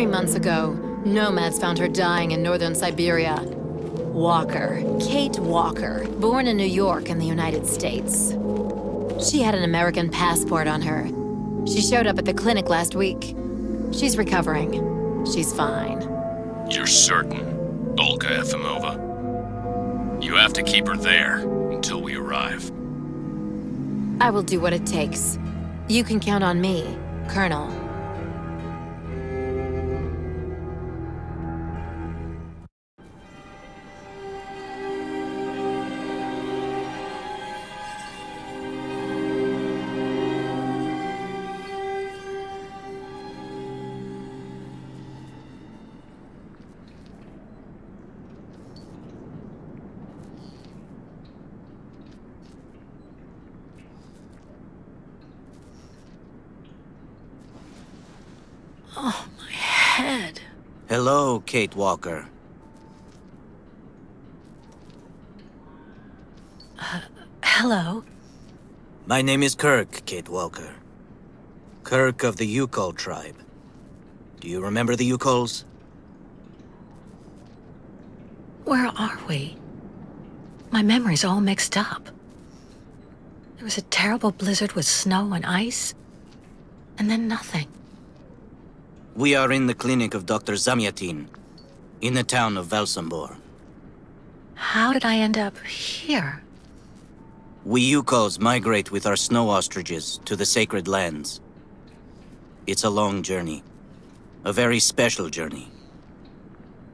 3 months ago, nomads found her dying in northern Syberia. Walker, Kate Walker, born in New York in the United States. She had an American passport on her. She showed up at the clinic last week. She's recovering. She's fine. You're certain, Olga Efimova? You have to keep her there until we arrive. I will do what it takes. You can count on me, Colonel. Oh, my head. Hello, Kate Walker. Hello? My name is Kirk, Kate Walker. Kirk of the Youkole tribe. Do you remember the Youkoles? Where are we? My memory's all mixed up. There was a terrible blizzard with snow and ice, and then nothing. We are in the clinic of Dr. Zamyatin, in the town of Valsembor. How did I end up here? We Youkoles migrate with our snow ostriches to the sacred lands. It's a long journey. A very special journey.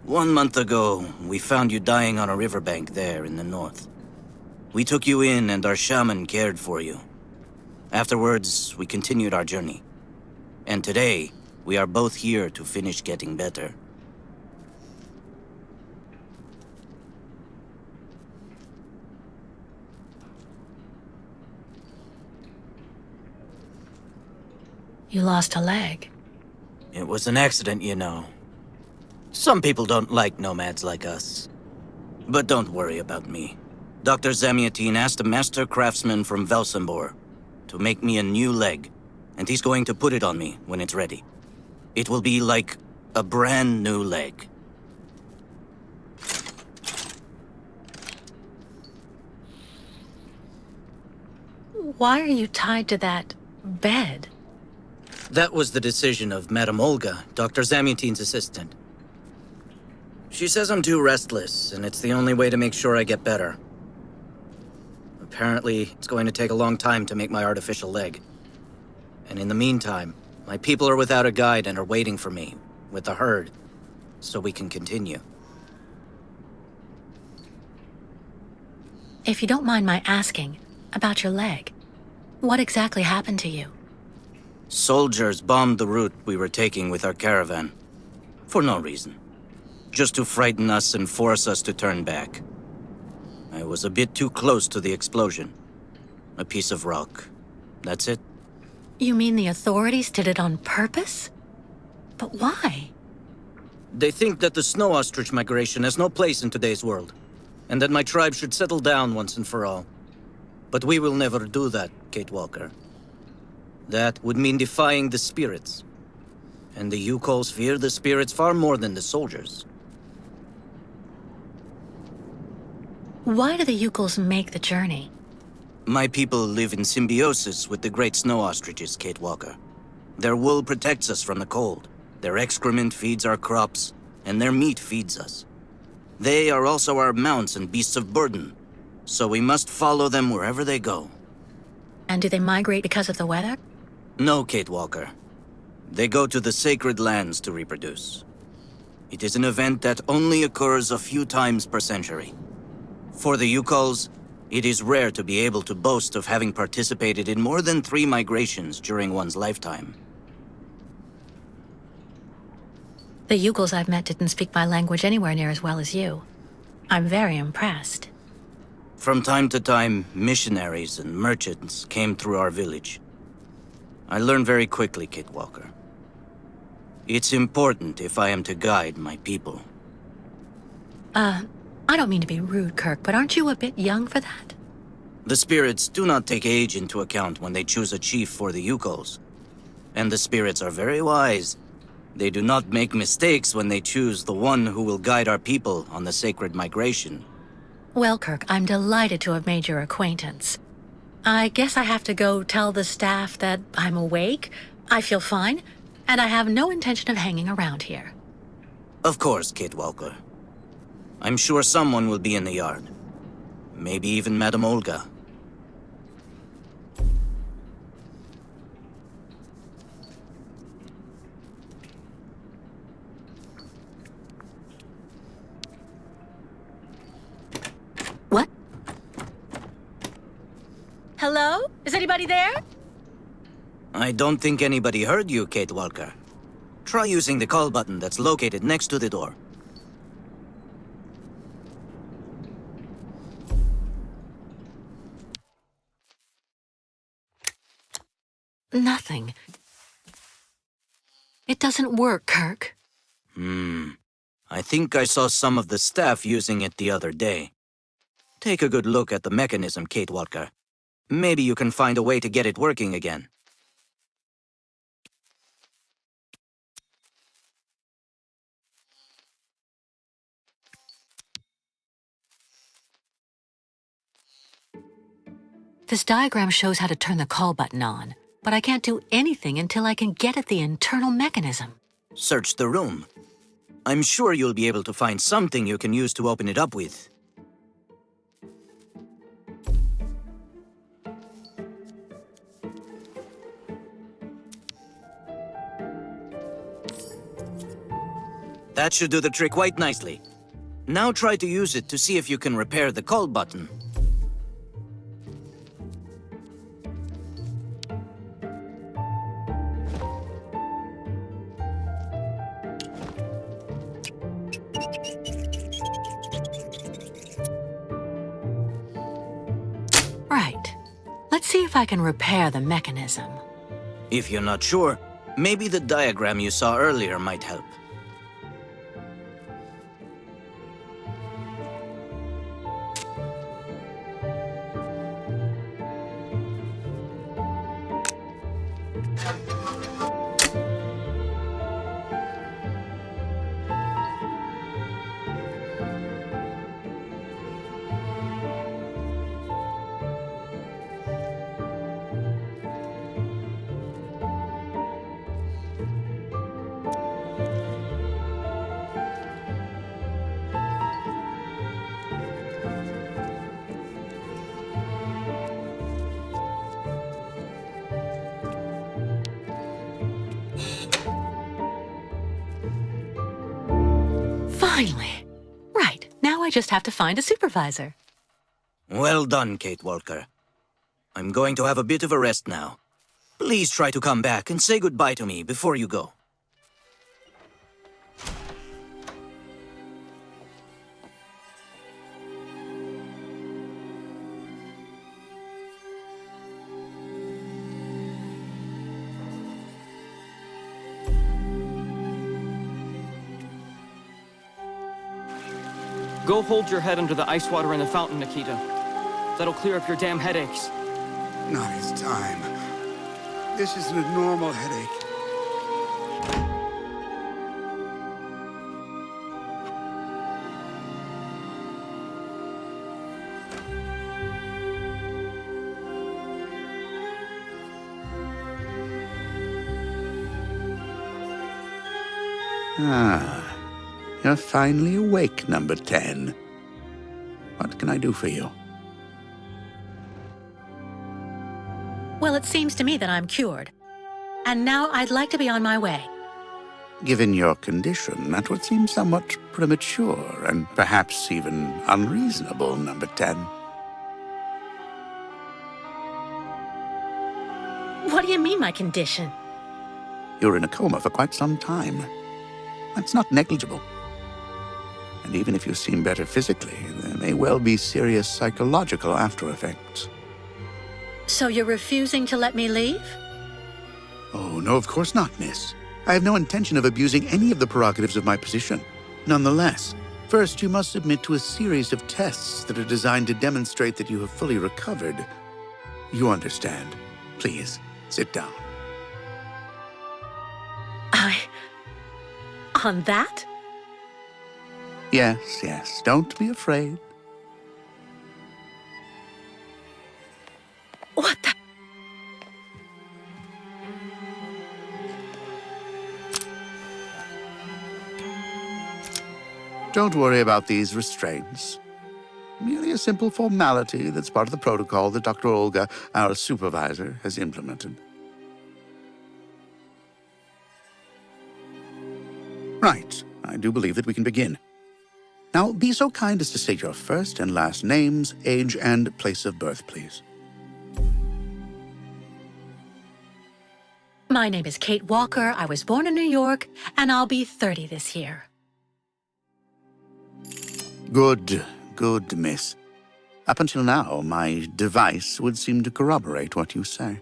1 month ago, we found you dying on a riverbank there in the north. We took you in and our shaman cared for you. Afterwards, we continued our journey. And today, we are both here to finish getting better. You lost a leg. It was an accident, you know. Some people don't like nomads like us. But don't worry about me. Dr. Zamyatin asked a master craftsman from Valsembor to make me a new leg, and he's going to put it on me when it's ready. It will be like a brand new leg. Why are you tied to that bed? That was the decision of Madame Olga, Dr. Zamyatin's assistant. She says I'm too restless, and it's the only way to make sure I get better. Apparently, it's going to take a long time to make my artificial leg. And in the meantime, my people are without a guide and are waiting for me, with the herd, so we can continue. If you don't mind my asking about your leg, what exactly happened to you? Soldiers bombed the route we were taking with our caravan. For no reason. Just to frighten us and force us to turn back. I was a bit too close to the explosion. A piece of rock. That's it. You mean the authorities did it on purpose? But why? They think that the snow ostrich migration has no place in today's world, and that my tribe should settle down once and for all. But we will never do that, Kate Walker. That would mean defying the spirits. And the Youkoles fear the spirits far more than the soldiers. Why do the Youkoles make the journey? My people live in symbiosis with the great snow ostriches, Kate Walker. Their wool protects us from the cold. Their excrement feeds our crops, and their meat feeds us. They are also our mounts and beasts of burden, so we must follow them wherever they go. And do they migrate because of the weather? No, Kate Walker. They go to the sacred lands to reproduce. It is an event that only occurs a few times per century. For the Youkoles, it is rare to be able to boast of having participated in more than 3 migrations during one's lifetime. The Youkoles I've met didn't speak my language anywhere near as well as you. I'm very impressed. From time to time, missionaries and merchants came through our village. I learned very quickly, Kate Walker. It's important if I am to guide my people. I don't mean to be rude, Kirk, but aren't you a bit young for that? The spirits do not take age into account when they choose a chief for the Youkoles. And the spirits are very wise. They do not make mistakes when they choose the one who will guide our people on the sacred migration. Well, Kirk, I'm delighted to have made your acquaintance. I guess I have to go tell the staff that I'm awake, I feel fine, and I have no intention of hanging around here. Of course, Kate Walker. I'm sure someone will be in the yard. Maybe even Madame Olga. What? Hello? Is anybody there? I don't think anybody heard you, Kate Walker. Try using the call button that's located next to the door. Nothing. It doesn't work, Kirk. I think I saw some of the staff using it the other day. Take a good look at the mechanism, Kate Walker. Maybe you can find a way to get it working again. This diagram shows how to turn the call button on, but I can't do anything until I can get at the internal mechanism. Search the room. I'm sure you'll be able to find something you can use to open it up with. That should do the trick quite nicely. Now try to use it to see if you can repair the call button. Right. Let's see if I can repair the mechanism. If you're not sure, maybe the diagram you saw earlier might help. Finally. Right. Now I just have to find a supervisor. Well done, Kate Walker. I'm going to have a bit of a rest now. Please try to come back and say goodbye to me before you go. Go hold your head under the ice water in the fountain, Nikita. That'll clear up your damn headaches. Not his time. This isn't a normal headache. Ah, you're finally awake, number 10. What can I do for you? Well, it seems to me that I'm cured. And now I'd like to be on my way. Given your condition, that would seem somewhat premature and perhaps even unreasonable, number 10. What do you mean, my condition? You're in a coma for quite some time. That's not negligible. And even if you seem better physically, there may well be serious psychological after effects. So you're refusing to let me leave? Oh, no, of course not, miss. I have no intention of abusing any of the prerogatives of my position. Nonetheless, first you must submit to a series of tests that are designed to demonstrate that you have fully recovered. You understand. Please, sit down. On that? Yes, yes, don't be afraid. What the? Don't worry about these restraints. Merely a simple formality that's part of the protocol that Dr. Olga, our supervisor, has implemented. Right. I do believe that we can begin. Now, be so kind as to state your first and last names, age, and place of birth, please. My name is Kate Walker. I was born in New York, and I'll be 30 this year. Good, good, miss. Up until now, my device would seem to corroborate what you say.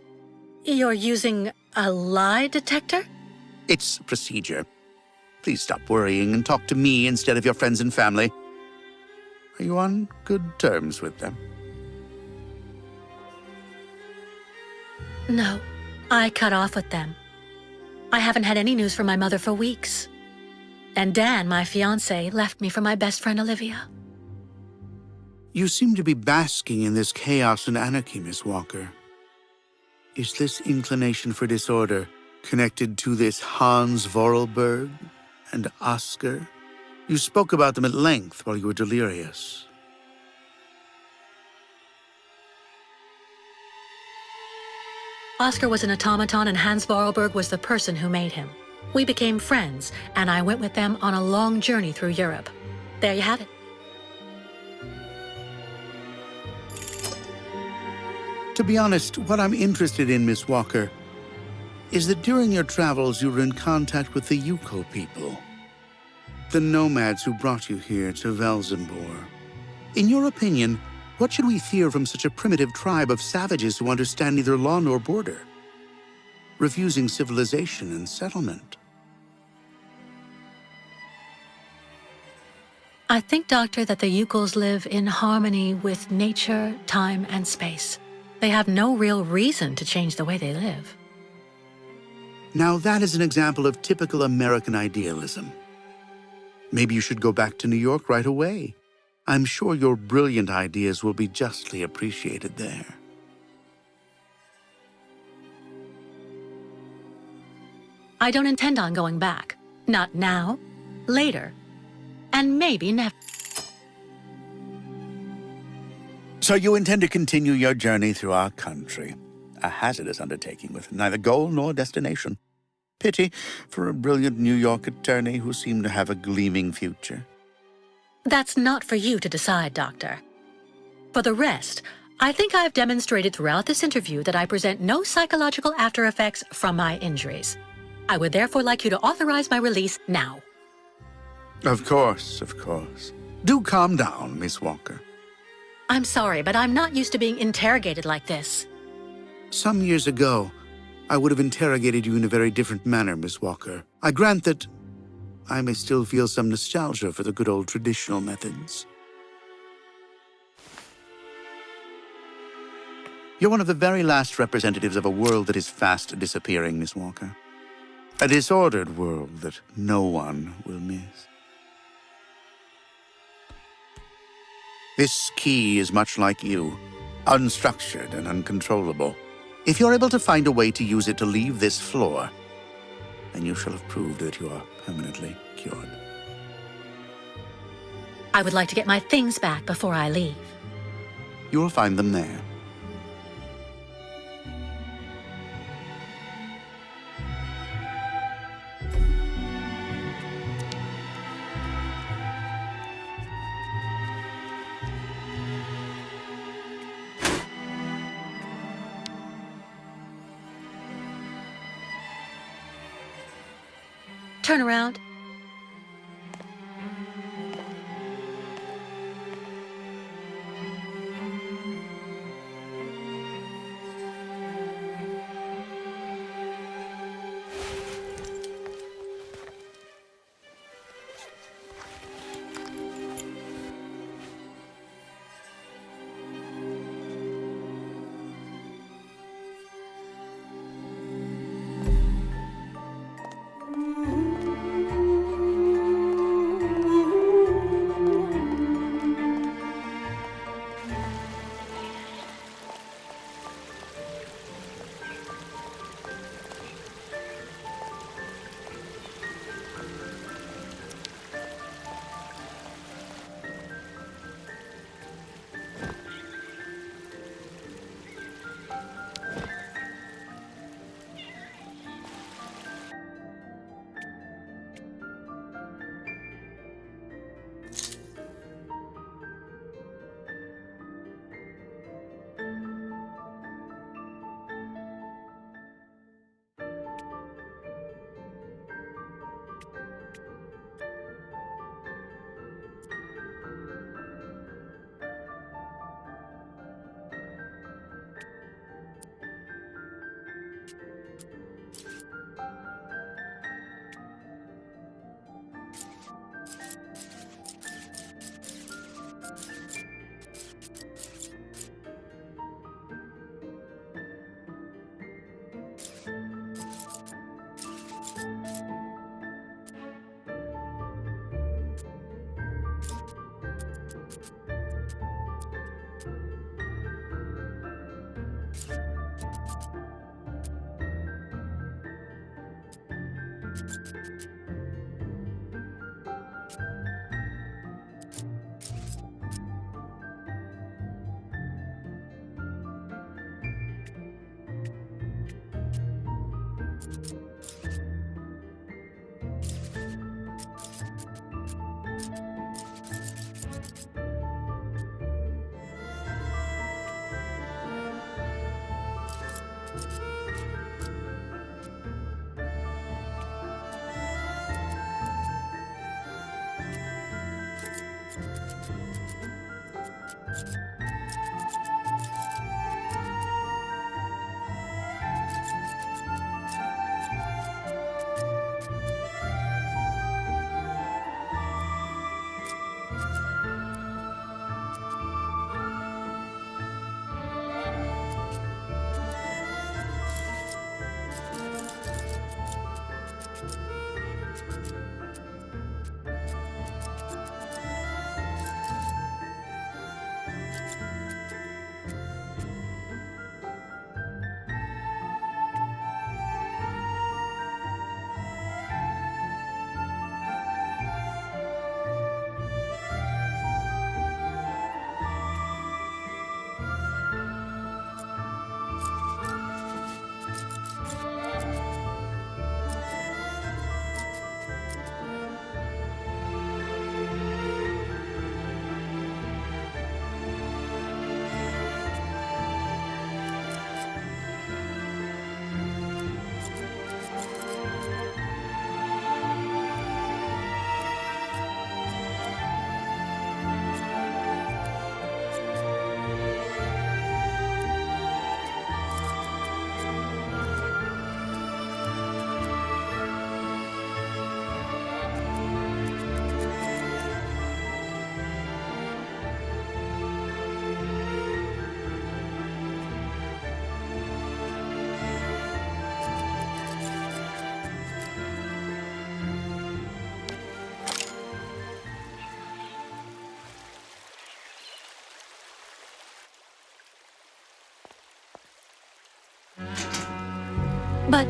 You're using a lie detector? It's procedure. Please stop worrying and talk to me instead of your friends and family. Are you on good terms with them? No, I cut off with them. I haven't had any news from my mother for weeks. And Dan, my fiancé, left me for my best friend Olivia. You seem to be basking in this chaos and anarchy, Miss Walker. Is this inclination for disorder connected to this Hans Vorarlberg and Oscar? You spoke about them at length while you were delirious. Oscar was an automaton and Hans Vorarlberg was the person who made him. We became friends, and I went with them on a long journey through Europe. There you have it. To be honest, what I'm interested in, Miss Walker, is that during your travels you were in contact with the Youkole people, the nomads who brought you here to Valsembor. In your opinion, what should we fear from such a primitive tribe of savages who understand neither law nor border, refusing civilization and settlement? I think, Doctor, that the Youkoles live in harmony with nature, time, and space. They have no real reason to change the way they live. Now that is an example of typical American idealism. Maybe you should go back to New York right away. I'm sure your brilliant ideas will be justly appreciated there. I don't intend on going back. Not now, later, and maybe never. So you intend to continue your journey through our country, a hazardous undertaking with neither goal nor destination. Pity for a brilliant New York attorney who seemed to have a gleaming future. That's not for you to decide, Doctor. For the rest, I think I've demonstrated throughout this interview that I present no psychological after effects from my injuries. I would therefore like you to authorize my release now. Of course, of course. Do calm down, Miss Walker. I'm sorry, but I'm not used to being interrogated like this. Some years ago, I would have interrogated you in a very different manner, Miss Walker. I grant that I may still feel some nostalgia for the good old traditional methods. You're one of the very last representatives of a world that is fast disappearing, Miss Walker. A disordered world that no one will miss. This key is much like you, unstructured and uncontrollable. If you're able to find a way to use it to leave this floor, then you shall have proved that you are permanently cured. I would like to get my things back before I leave. You will find them there. Turn around. But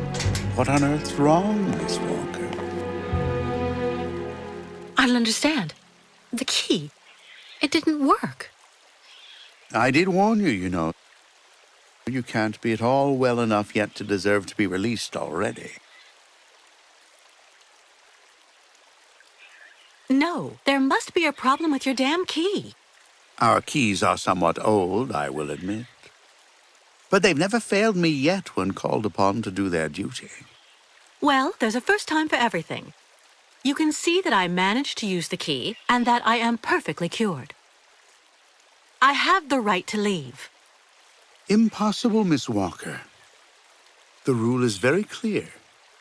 What on earth's wrong, Miss Walker? I don't understand. The key, it didn't work. I did warn you, you know. You can't be at all well enough yet to deserve to be released already. No, there must be a problem with your damn key. Our keys are somewhat old, I will admit. But they've never failed me yet when called upon to do their duty. Well, there's a first time for everything. You can see that I managed to use the key and that I am perfectly cured. I have the right to leave. Impossible, Miss Walker. The rule is very clear.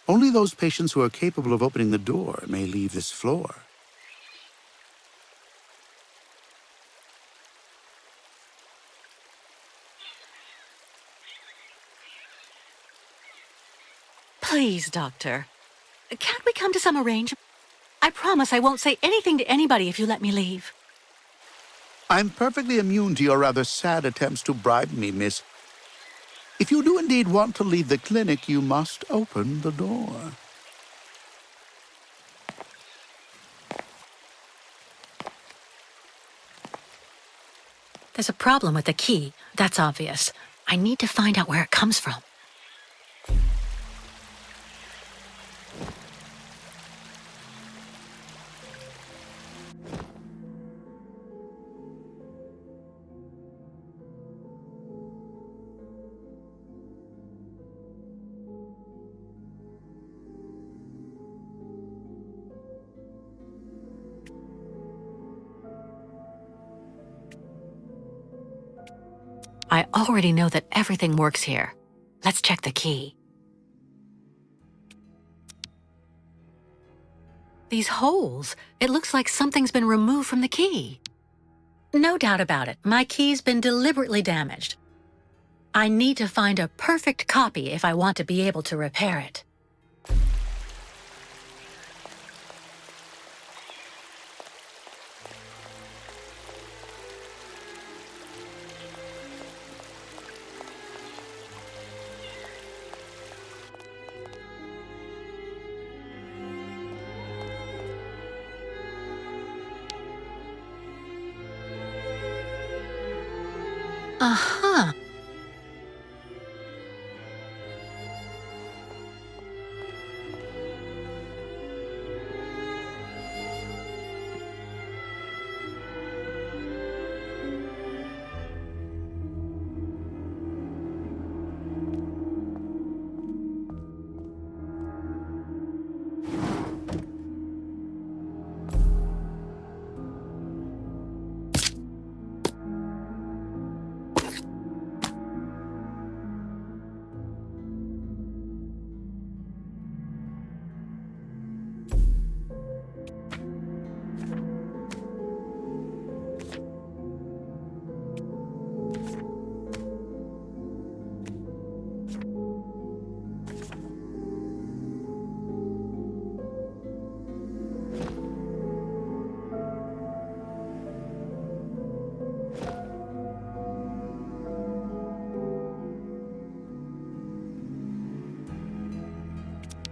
Only those patients who are capable of opening the door may leave this floor. Please, Doctor. Can't we come to some arrangement? I promise I won't say anything to anybody if you let me leave. I'm perfectly immune to your rather sad attempts to bribe me, miss. If you do indeed want to leave the clinic, you must open the door. There's a problem with the key, that's obvious. I need to find out where it comes from. I already know that everything works here. Let's check the key. These holes, it looks like something's been removed from the key. No doubt about it, my key's been deliberately damaged. I need to find a perfect copy if I want to be able to repair it. Uh-huh.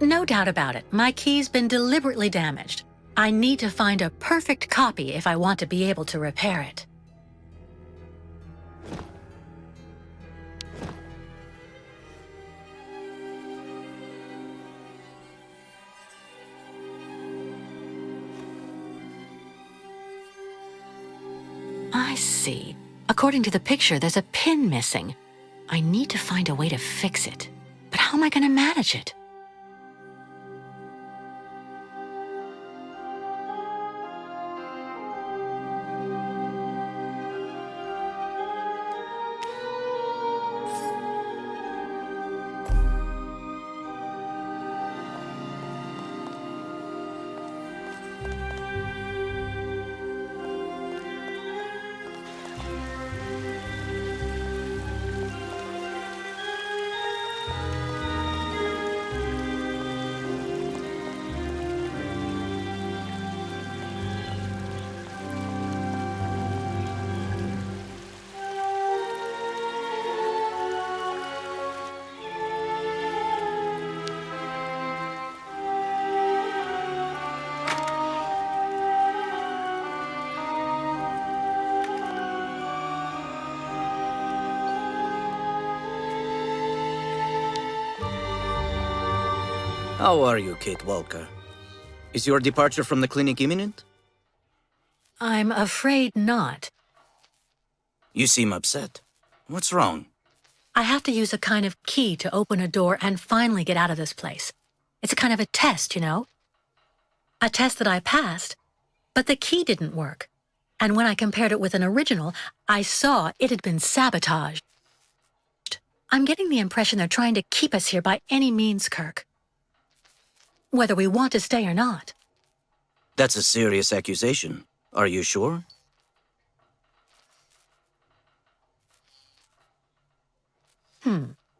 No doubt about it, my key's been deliberately damaged. I need to find a perfect copy if I want to be able to repair it. I see. According to the picture, there's a pin missing. I need to find a way to fix it. But how am I going to manage it? How are you, Kate Walker? Is your departure from the clinic imminent? I'm afraid not. You seem upset. What's wrong? I have to use a kind of key to open a door and finally get out of this place. It's a kind of a test, you know? A test that I passed, but the key didn't work. And when I compared it with an original, I saw it had been sabotaged. I'm getting the impression they're trying to keep us here by any means, Kirk. Whether we want to stay or not. That's a serious accusation. Are you sure?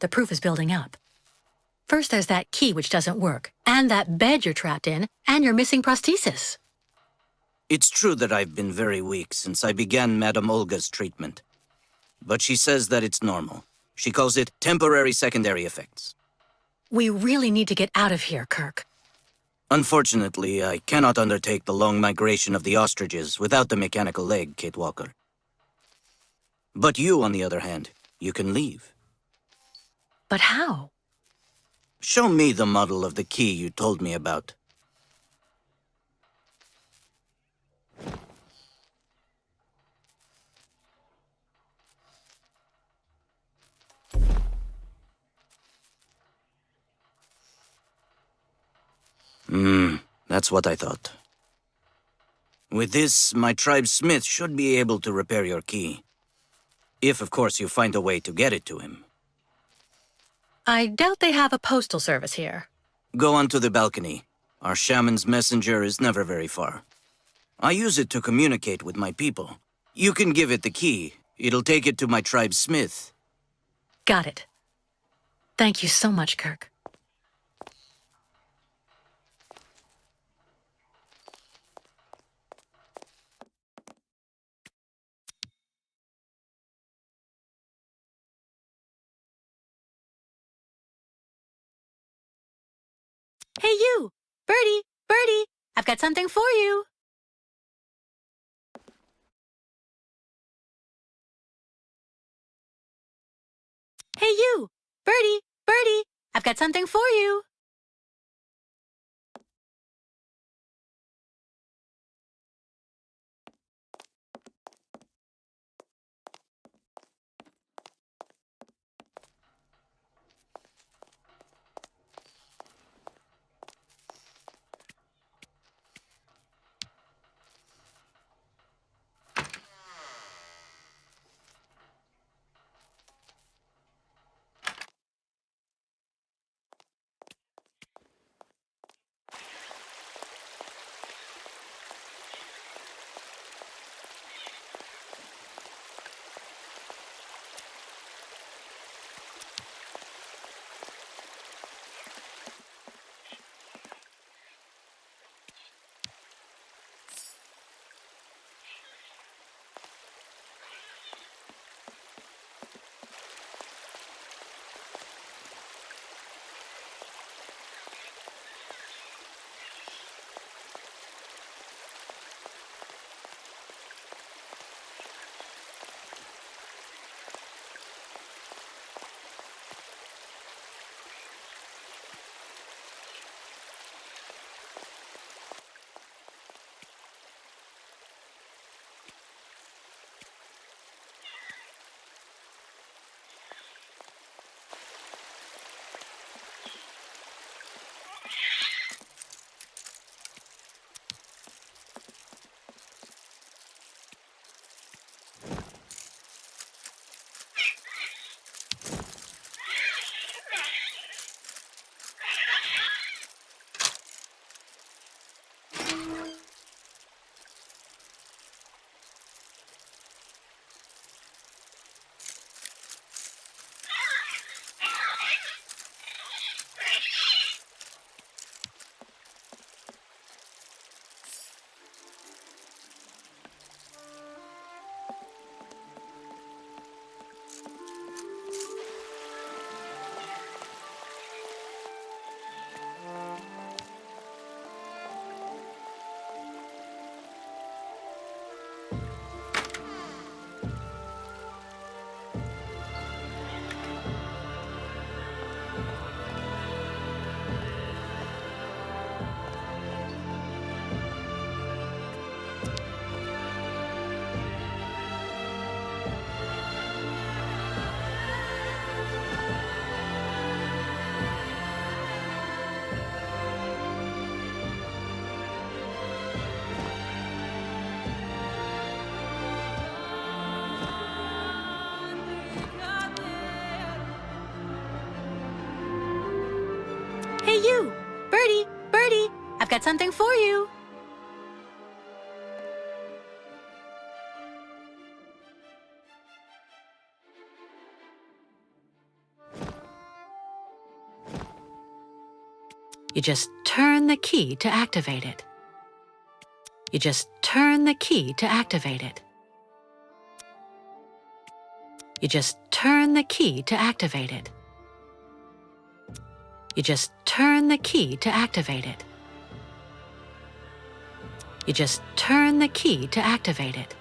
The proof is building up. First, there's that key which doesn't work, and that bed you're trapped in, and your missing prosthesis. It's true that I've been very weak since I began Madame Olga's treatment. But she says that it's normal. She calls it temporary secondary effects. We really need to get out of here, Kirk. Unfortunately, I cannot undertake the long migration of the ostriches without the mechanical leg, Kate Walker. But you, on the other hand, you can leave. But how? Show me the model of the key you told me about. That's what I thought. With this, my tribe's smith should be able to repair your key. If, of course, you find a way to get it to him. I doubt they have a postal service here. Go onto the balcony. Our shaman's messenger is never very far. I use it to communicate with my people. You can give it the key. It'll take it to my tribe's smith. Got it. Thank you so much, Kirk. Hey, you! Birdie! Birdie! I've got something for you! Hey, you! Birdie! Birdie! I've got something for you! got something for you. You just turn the key to activate it. You just turn the key to activate it. You just turn the key to activate it. You just turn the key to activate it. You just turn the key to activate it.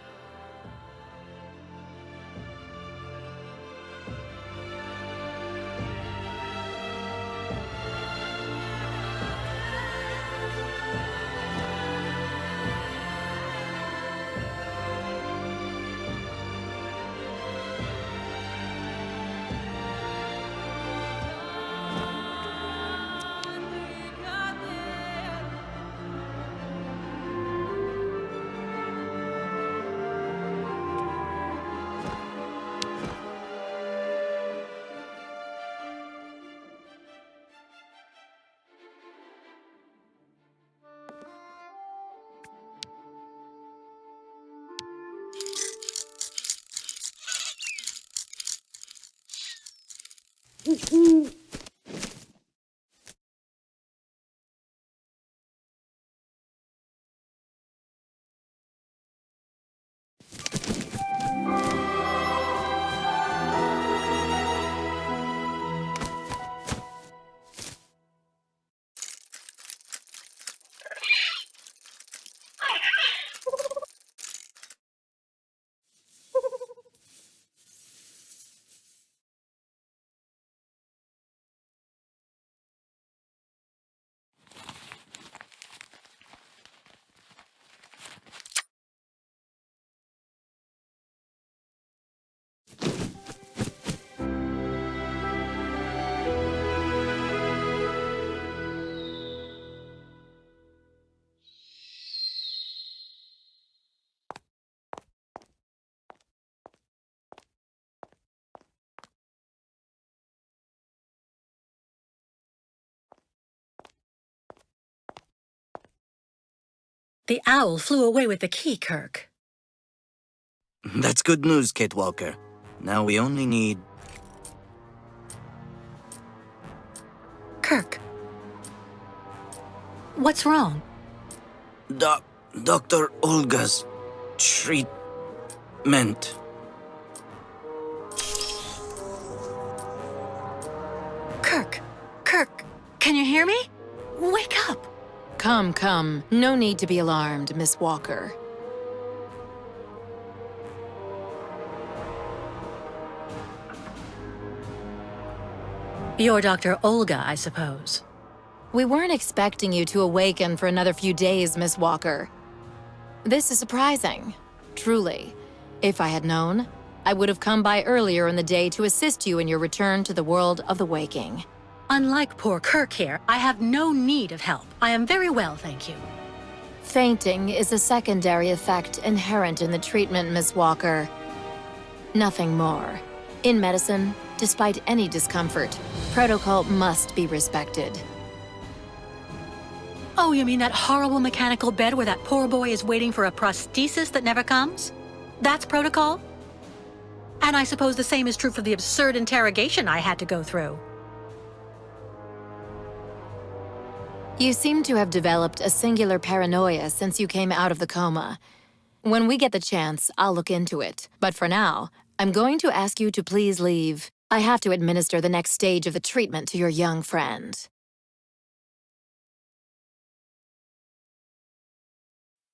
The owl flew away with the key, Kirk. That's good news, Kate Walker. Now we only need... Kirk. What's wrong? Dr. Olga's treatment. Kirk, can you hear me? Wake up! Come. No need to be alarmed, Miss Walker. You're Dr. Olga, I suppose. We weren't expecting you to awaken for another few days, Miss Walker. This is surprising, truly. If I had known, I would have come by earlier in the day to assist you in your return to the world of the waking. Unlike poor Kirk here, I have no need of help. I am very well, thank you. Fainting is a secondary effect inherent in the treatment, Miss Walker. Nothing more. In medicine, despite any discomfort, protocol must be respected. Oh, you mean that horrible mechanical bed where that poor boy is waiting for a prosthesis that never comes? That's protocol? And I suppose the same is true for the absurd interrogation I had to go through. You seem to have developed a singular paranoia since you came out of the coma. When we get the chance, I'll look into it. But for now, I'm going to ask you to please leave. I have to administer the next stage of the treatment to your young friend.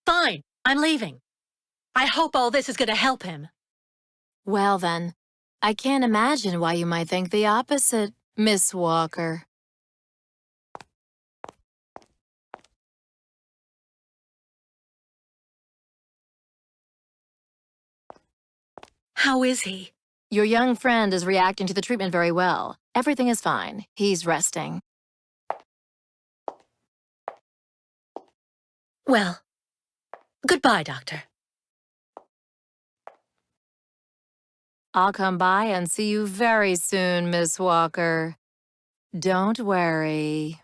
Fine, I'm leaving. I hope all this is going to help him. Well then, I can't imagine why you might think the opposite, Miss Walker. How is he? Your young friend is reacting to the treatment very well. Everything is fine. He's resting. Well, goodbye, Doctor. I'll come by and see you very soon, Miss Walker. Don't worry.